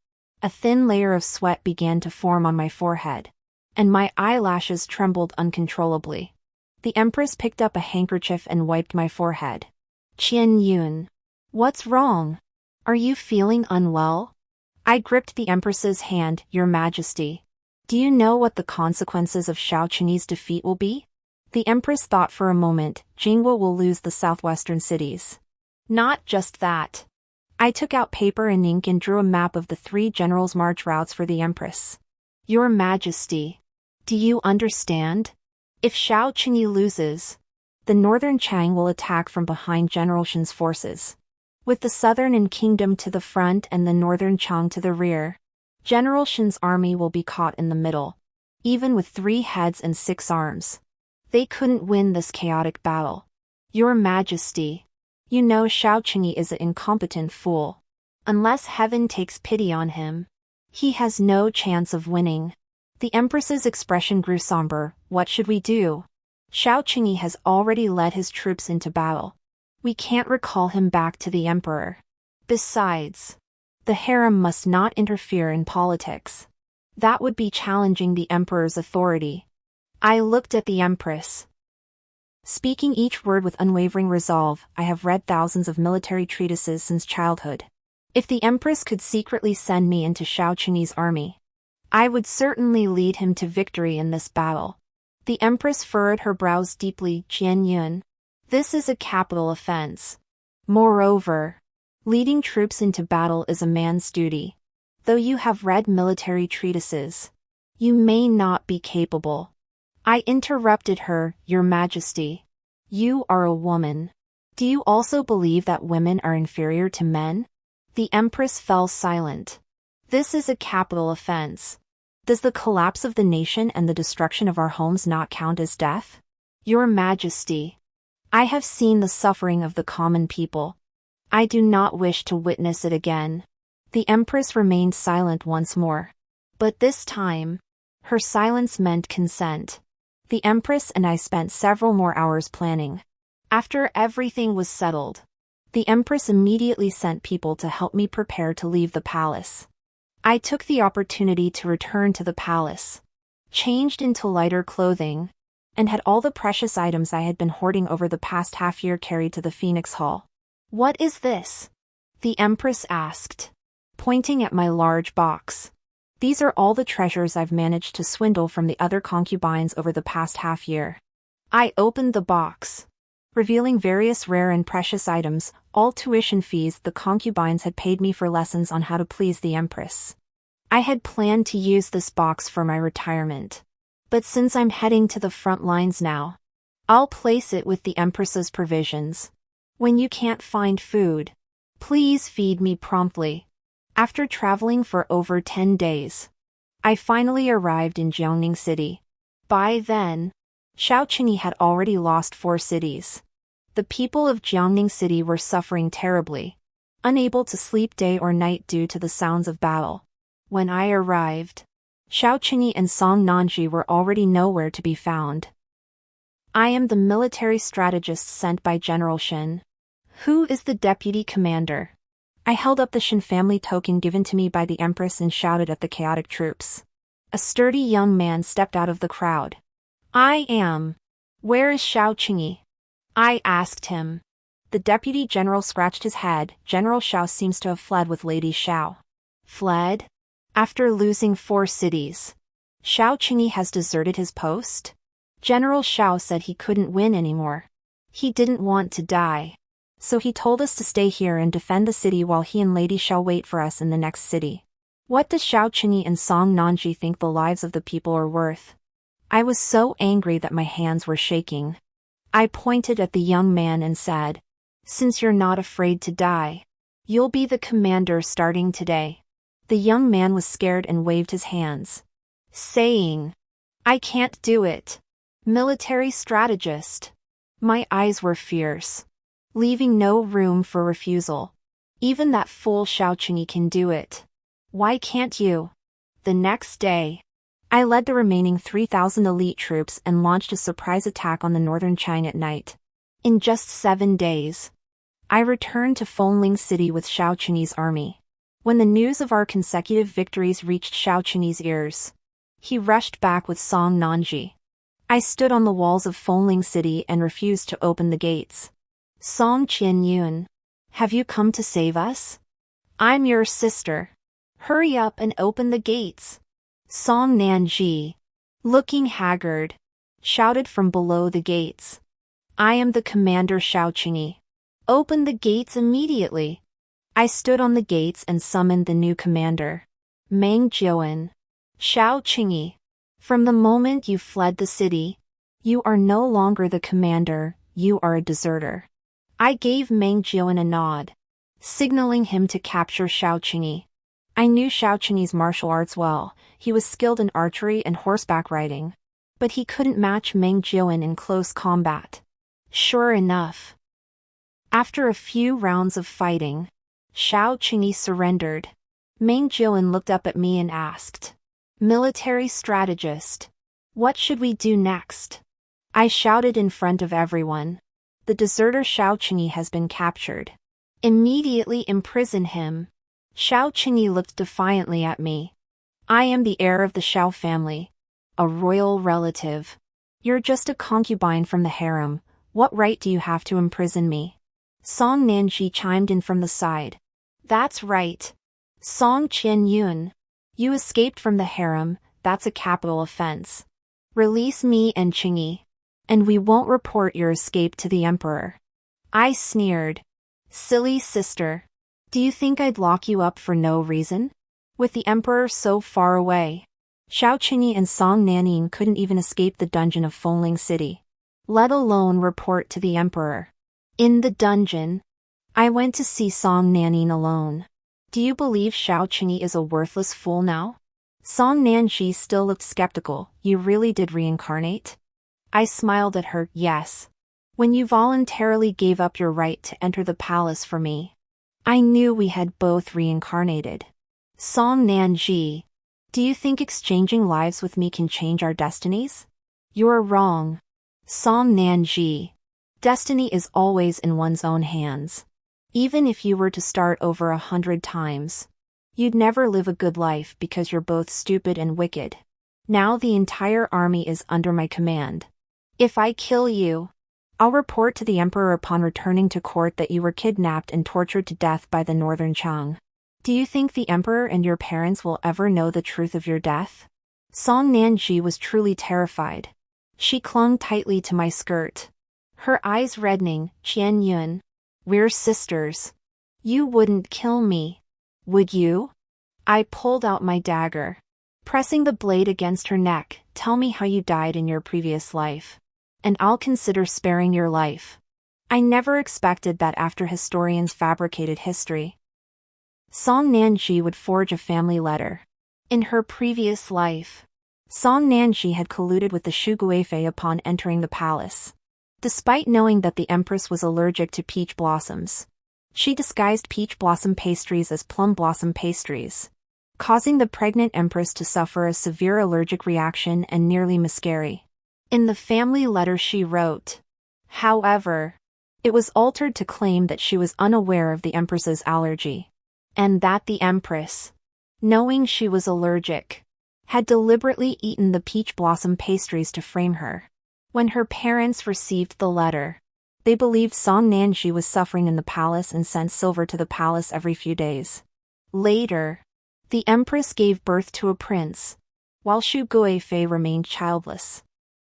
S1: a thin layer of sweat began to form on my forehead, and my eyelashes trembled uncontrollably. The Empress picked up a handkerchief and wiped my forehead. Qian Yun, what's wrong? Are you feeling unwell? I gripped the Empress's hand. Your Majesty, do you know what the consequences of Xiao Qingyi's defeat will be? The Empress thought for a moment. Jingwo will lose the southwestern cities. Not just that. I took out paper and ink and drew a map of the 3 generals' march routes for the Empress. Your Majesty, do you understand? If Xiao Qingyi loses, the northern Chang will attack from behind General Shen's forces, with the southern kingdom to the front and the northern Chang to the rear. General Shen's army will be caught in the middle, even with 3 heads and 6 arms. They couldn't win this chaotic battle. Your Majesty, you know Xiao Qingyi is an incompetent fool. Unless heaven takes pity on him, he has no chance of winning. The Empress's expression grew somber. What should we do? Xiao Qingyi has already led his troops into battle. We can't recall him back to the emperor. Besides, the harem must not interfere in politics. That would be challenging the emperor's authority. I looked at the Empress. speaking each word with unwavering resolve. I have read thousands of military treatises since childhood. If the Empress could secretly send me into Shao Qing's army, I would certainly lead him to victory in this battle. The Empress furrowed her brows deeply. Jian Yun. This is a capital offense. Moreover, leading troops into battle is a man's duty. Though you have read military treatises, you may not be capable. I interrupted her. Your Majesty, you are a woman. Do you also believe that women are inferior to men? The Empress fell silent. This is a capital offense. Does the collapse of the nation and the destruction of our homes not count as death? Your Majesty, I have seen the suffering of the common people. I do not wish to witness it again. The Empress remained silent once more. But this time, her silence meant consent. The Empress and I spent several more hours planning. After everything was settled, the Empress immediately sent people to help me prepare to leave the palace. I took the opportunity to return to the palace, changed into lighter clothing, and had all the precious items I had been hoarding over the past half-year carried to the Phoenix Hall. What is this? The Empress asked, pointing at my large box. These are all the treasures I've managed to swindle from the other concubines over the past half-year. I opened the box, revealing various rare and precious items, all tuition fees the concubines had paid me for lessons on how to please the Empress. I had planned to use this box for my retirement. But since I'm heading to the front lines now, I'll place it with the Empress's provisions. When you can't find food, please feed me promptly. After traveling for over 10 days, I finally arrived in Jiangning City. By then, Shao Qing had already lost 4 cities. The people of Jiangning City were suffering terribly, unable to sleep day or night due to the sounds of battle. When I arrived, Shao Qing and Song Nanji were already nowhere to be found. I am the military strategist sent by General Shen. Who is the deputy commander? I held up the Shen family token given to me by the Empress and shouted at the chaotic troops. A sturdy young man stepped out of the crowd. I am. Where is Shao Qing? I asked him. The deputy general scratched his head. General Shao seems to have fled with Lady Shao. Fled? After losing 4 cities, Shao Qing has deserted his post? General Shao said he couldn't win anymore. He didn't want to die. So he told us to stay here and defend the city while he and Lady Shao wait for us in the next city. What does Shao Qing and Song Nanji think the lives of the people are worth? I was so angry that my hands were shaking. I pointed at the young man and said, since you're not afraid to die, you'll be the commander starting today. The young man was scared and waved his hands, saying, I can't do it. Military strategist. My eyes were fierce, leaving no room for refusal. Even that fool Shao Qing can do it. Why can't you? The next day, I led the remaining 3,000 elite troops and launched a surprise attack on the northern China at night. In just 7 days, I returned to Fengling City with Shao Qing's army. When the news of our consecutive victories reached Shao Qing's ears, he rushed back with Song Nanji. I stood on the walls of Fengling City and refused to open the gates. Song Qianyun, have you come to save us? I'm your sister. Hurry up and open the gates. Song Nanji, looking haggard, shouted from below the gates. I am the commander Shao Qing. Open the gates immediately. I stood on the gates and summoned the new commander, Meng Jiuan. Shao Qing, from the moment you fled the city, you are no longer the commander, you are a deserter. I gave Meng Jiuan a nod, signaling him to capture Shao Qing. I knew Shao Qing's martial arts well. He was skilled in archery and horseback riding, but he couldn't match Meng Jiuan in close combat. Sure enough, after a few rounds of fighting, Shao Qing surrendered. Meng Jiuan looked up at me and asked, military strategist, what should we do next? I shouted in front of everyone, the deserter Shao Qing has been captured. Immediately imprison him. Shao Qing looked defiantly at me. I am the heir of the Shao family, a royal relative. You're just a concubine from the harem, What right do you have to imprison me? Song Nanji chimed in from the side. That's right. Song Qianyun. You escaped from the harem, that's a capital offense. Release me and Qingyi. And we won't report your escape to the emperor. I sneered. Silly sister. Do you think I'd lock you up for no reason? With the emperor so far away. Xiao Qingyi and Song Nanning couldn't even escape the dungeon of Fengling City, let alone report to the emperor. In the dungeon, I went to see Song Nanning alone. Do you believe Xiao Qingyi is a worthless fool now? Song Nanji still looked skeptical. You really did reincarnate? I smiled at her. Yes. When you voluntarily gave up your right to enter the palace for me, I knew we had both reincarnated. Song Nanji, do you think exchanging lives with me can change our destinies? You're wrong. Song Nanji, destiny is always in one's own hands. Even if you were to start over 100 times, you'd never live a good life because you're both stupid and wicked. Now the entire army is under my command. If I kill you, I'll report to the emperor upon returning to court that you were kidnapped and tortured to death by the northern Chang. Do you think the emperor and your parents will ever know the truth of your death? Song Nanji was truly terrified. She clung tightly to my skirt, her eyes reddening. Qianyun, we're sisters. You wouldn't kill me, would you? I pulled out my dagger, pressing the blade against her neck. Tell me how you died in your previous life, and I'll consider sparing your life. I never expected that after historians fabricated history, Song Nanji would forge a family letter. In her previous life, Song Nanji had colluded with the Shuangwen upon entering the palace. Despite knowing that the empress was allergic to peach blossoms, she disguised peach blossom pastries as plum blossom pastries, causing the pregnant empress to suffer a severe allergic reaction and nearly miscarry. In the family letter she wrote, however, it was altered to claim that she was unaware of the empress's allergy, and that the empress, knowing she was allergic, had deliberately eaten the peach blossom pastries to frame her. When her parents received the letter, they believed Song Nanji was suffering in the palace and sent silver to the palace every few days. Later, the empress gave birth to a prince, while Shuangwen remained childless.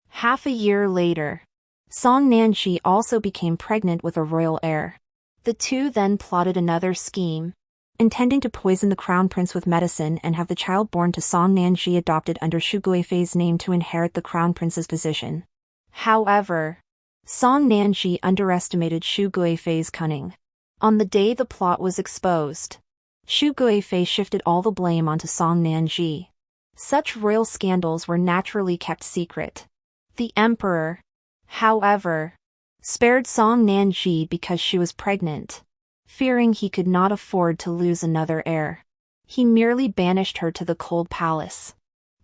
S1: Half a year later, Song Nanji also became pregnant with a royal heir. The two then plotted another scheme, intending to poison the crown prince with medicine and have the child born to Song Nanji adopted under Shuangwen's name to inherit the crown prince's position. However, Song Nanji underestimated Shuangwen's cunning. On the day the plot was exposed, Shuangwen shifted all the blame onto Song Nanji. Such royal scandals were naturally kept secret. The emperor, however, spared Song Nanji because she was pregnant, fearing he could not afford to lose another heir. He merely banished her to the cold palace.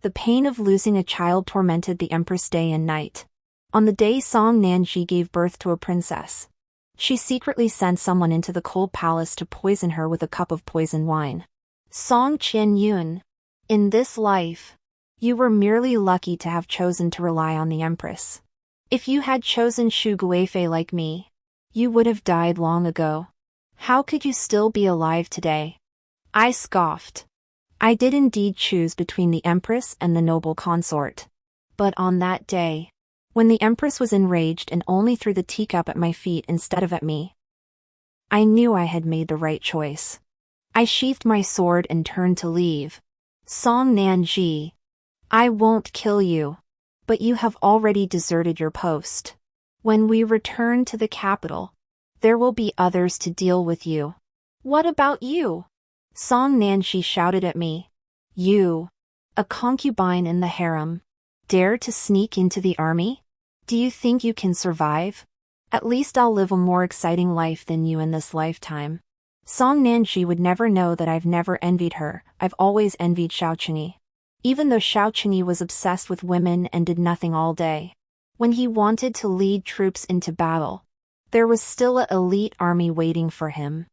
S1: The pain of losing a child tormented the empress day and night. On the day Song Nanji gave birth to a princess, she secretly sent someone into the cold palace to poison her with a cup of poisoned wine. Song Qianyun, in this life, you were merely lucky to have chosen to rely on the empress. If you had chosen Shuangwen like me, you would have died long ago. How could you still be alive today? I scoffed. I did indeed choose between the empress and the noble consort. But on that day, when the empress was enraged and only threw the teacup at my feet instead of at me, I knew I had made the right choice. I sheathed my sword and turned to leave. Song Nanji, I won't kill you, but you have already deserted your post. When we return to the capital, there will be others to deal with you. What about you? Song Nanji shouted at me. You, a concubine in the harem, dare to sneak into the army? Do you think you can survive? At least I'll live a more exciting life than you in this lifetime. Song Nanji would never know that I've never envied her. I've always envied Xiao Qingyi. Even though Xiao Qingyi was obsessed with women and did nothing all day, when he wanted to lead troops into battle, there was still an elite army waiting for him.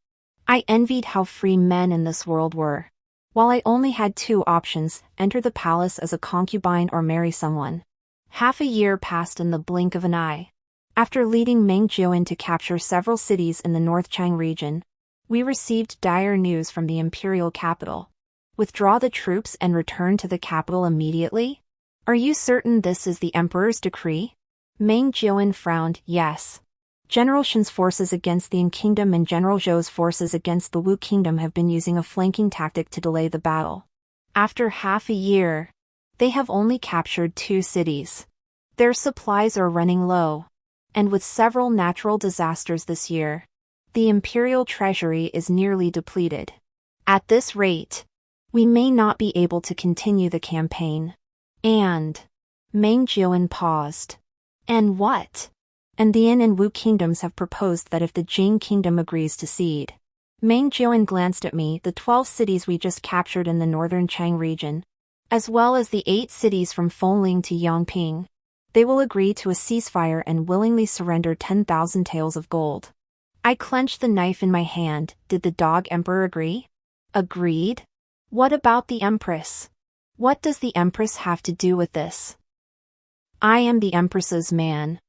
S1: I envied how free men in this world were. While I only had two options, enter the palace as a concubine or marry someone. Half a year passed in the blink of an eye. After leading Meng Jiuan to capture several cities in the North Chang region, we received dire news from the imperial capital. Withdraw the troops and return to the capital immediately? Are you certain this is the emperor's decree? Meng Jiuan frowned. Yes. General Shen's forces against the Yin Kingdom and General Zhou's forces against the Wu Kingdom have been using a flanking tactic to delay the battle. After half a year, they have only captured 2 cities. Their supplies are running low. And with several natural disasters this year, the imperial treasury is nearly depleted. At this rate, we may not be able to continue the campaign. And Meng Jiuan paused. And what? And the Yin and Wu kingdoms have proposed that if the Jing kingdom agrees to cede. Meng Jiuan glanced at me. The 12 cities we just captured in the northern Chang region, as well as the 8 cities from Fengling to Yangping. They will agree to a ceasefire and willingly surrender 10,000 taels of gold. I clenched the knife in my hand. Did the dog emperor agree? Agreed? What about the empress? What does the empress have to do with this? I am the empress's man.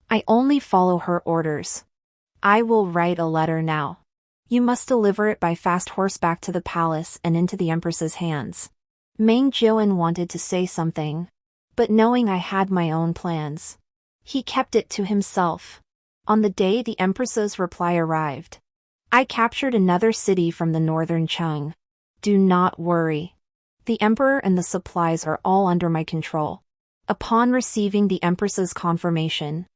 S1: I only follow her orders. I will write a letter now. You must deliver it by fast horseback to the palace and into the empress's hands. Meng Jiuan wanted to say something, but knowing I had my own plans, he kept it to himself. On the day the empress's reply arrived, I captured another city from the northern Cheng. Do not worry. The emperor and the supplies are all under my control. Upon receiving the empress's confirmation,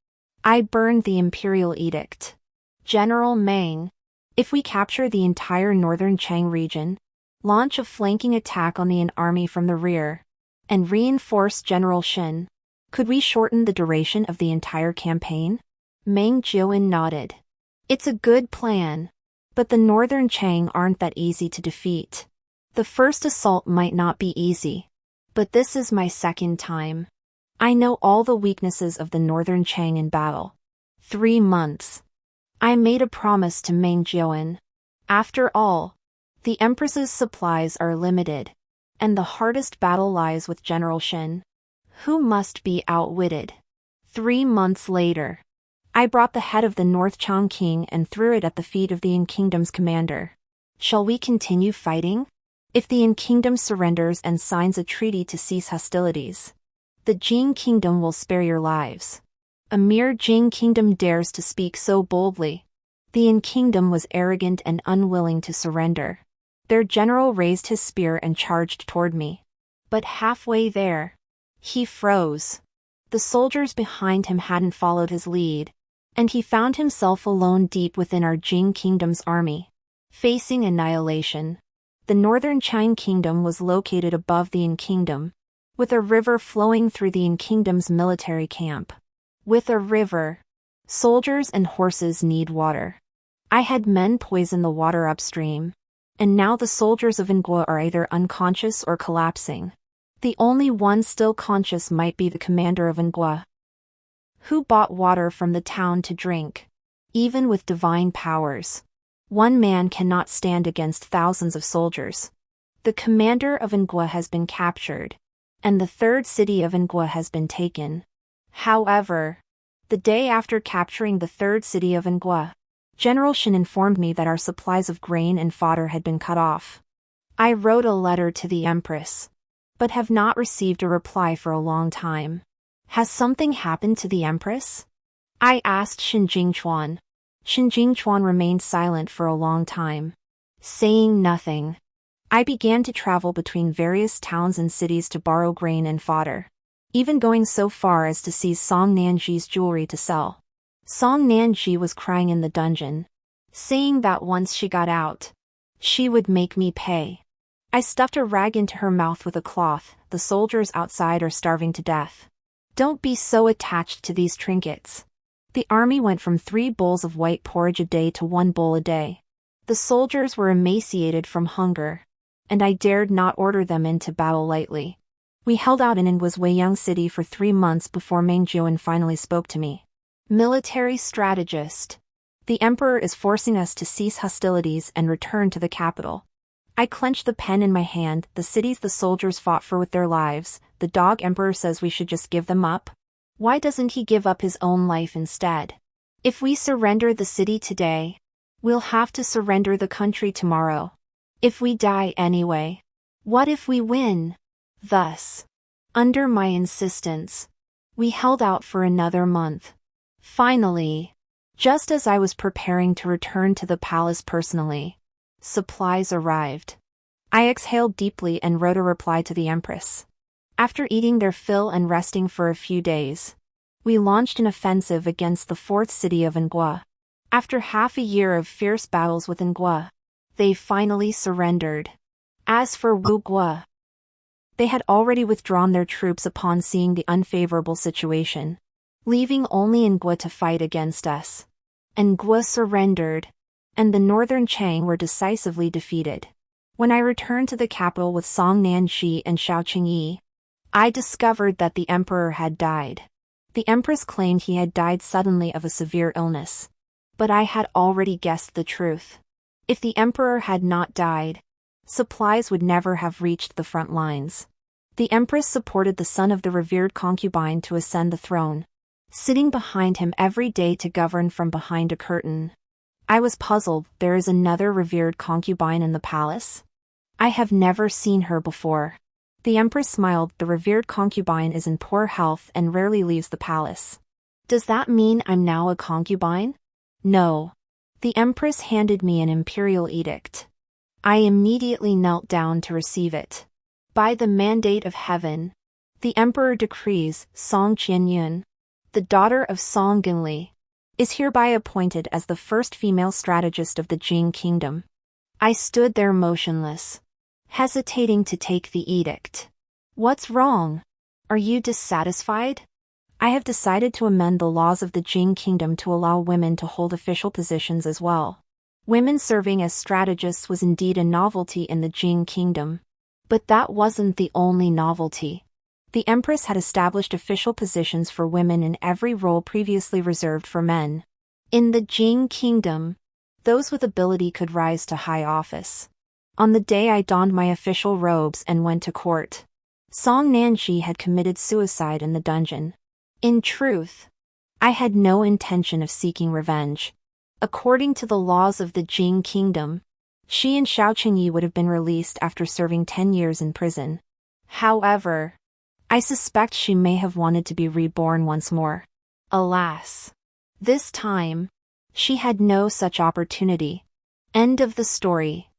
S1: I burned the imperial edict. General Meng, if we capture the entire northern Chang region, launch a flanking attack on the Yin army from the rear, and reinforce General Shen, could we shorten the duration of the entire campaign? Meng Jiuan nodded. It's a good plan, but the northern Chang aren't that easy to defeat. The first assault might not be easy, but this is my second time. I know all the weaknesses of the northern Chang in battle. 3 months. I made a promise to Meng Jiuan. After all, the empress's supplies are limited, and the hardest battle lies with General Shen, who must be outwitted. 3 months later, I brought the head of the North Chang king and threw it at the feet of the Yin kingdom's commander. Shall we continue fighting? If the Yin kingdom surrenders and signs a treaty to cease hostilities, the Jing kingdom will spare your lives. A mere Jing kingdom dares to speak so boldly. The Yin kingdom was arrogant and unwilling to surrender. Their general raised his spear and charged toward me. But halfway there, he froze. The soldiers behind him hadn't followed his lead, and he found himself alone deep within our Jing kingdom's army, facing annihilation. The northern Chang kingdom was located above the Yin kingdom, with a river flowing through the Yin kingdom's military camp. With a river, soldiers and horses need water. I had men poison the water upstream, and now the soldiers of Ngua are either unconscious or collapsing. The only one still conscious might be the commander of Ngua, who bought water from the town to drink. Even with divine powers, one man cannot stand against thousands of soldiers. The commander of Ngua has been captured, and the 3rd city of Ngua has been taken. However, the day after capturing the 3rd city of Ngua, General Shen informed me that our supplies of grain and fodder had been cut off. I wrote a letter to the Empress, but have not received a reply for a long time. Has something happened to the Empress? I asked Shen Jingchuan. Shen Jingchuan remained silent for a long time, saying nothing. I began to travel between various towns and cities to borrow grain and fodder, even going so far as to seize Song Nanji's jewelry to sell. Song Nanji was crying in the dungeon, saying that once she got out, she would make me pay. I stuffed a rag into her mouth with a cloth. The soldiers outside are starving to death. Don't be so attached to these trinkets. The army went from 3 bowls of white porridge a day to 1 bowl a day. The soldiers were emaciated from hunger, and I dared not order them into battle lightly. We held out in Ngua's Weiyang city for 3 months before Meng Jiuan finally spoke to me. Military strategist. The emperor is forcing us to cease hostilities and return to the capital. I clenched the pen in my hand. The cities the soldiers fought for with their lives, the dog emperor says we should just give them up. Why doesn't he give up his own life instead? If we surrender the city today, we'll have to surrender the country tomorrow. If we die anyway, what if we win? Thus, under my insistence, we held out for another month. Finally, just as I was preparing to return to the palace personally, supplies arrived. I exhaled deeply and wrote a reply to the Empress. After eating their fill and resting for a few days, we launched an offensive against the fourth city of Ngwa. After half a year of fierce battles with Ngwa, they finally surrendered. As for Wugwa, they had already withdrawn their troops upon seeing the unfavorable situation, leaving only Ngwa to fight against us. Ngwa surrendered, and the northern Chang were decisively defeated. When I returned to the capital with Song Nanshi and Xiao Qingyi, I discovered that the emperor had died. The empress claimed he had died suddenly of a severe illness. But I had already guessed the truth. If the emperor had not died, supplies would never have reached the front lines. The empress supported the son of the revered concubine to ascend the throne, sitting behind him every day to govern from behind a curtain. I was puzzled. There is another revered concubine in the palace? I have never seen her before. The empress smiled. The revered concubine is in poor health and rarely leaves the palace. Does that mean I'm now a concubine? No. The empress handed me an imperial edict. I immediately knelt down to receive it. By the mandate of heaven, the emperor decrees Song Qianyun, the daughter of Song Ginli, is hereby appointed as the first female strategist of the Jing kingdom. I stood there motionless, hesitating to take the edict. What's wrong? Are you dissatisfied? I have decided to amend the laws of the Jing kingdom to allow women to hold official positions as well. Women serving as strategists was indeed a novelty in the Jing kingdom. But that wasn't the only novelty. The empress had established official positions for women in every role previously reserved for men. In the Jing kingdom, those with ability could rise to high office. On the day I donned my official robes and went to court, Song Nanshi had committed suicide in the dungeon. In truth, I had no intention of seeking revenge. According to the laws of the Jing kingdom, she and Xiao Qingyi would have been released after serving 10 years in prison. However, I suspect she may have wanted to be reborn once more. Alas, this time, she had no such opportunity. End of the story.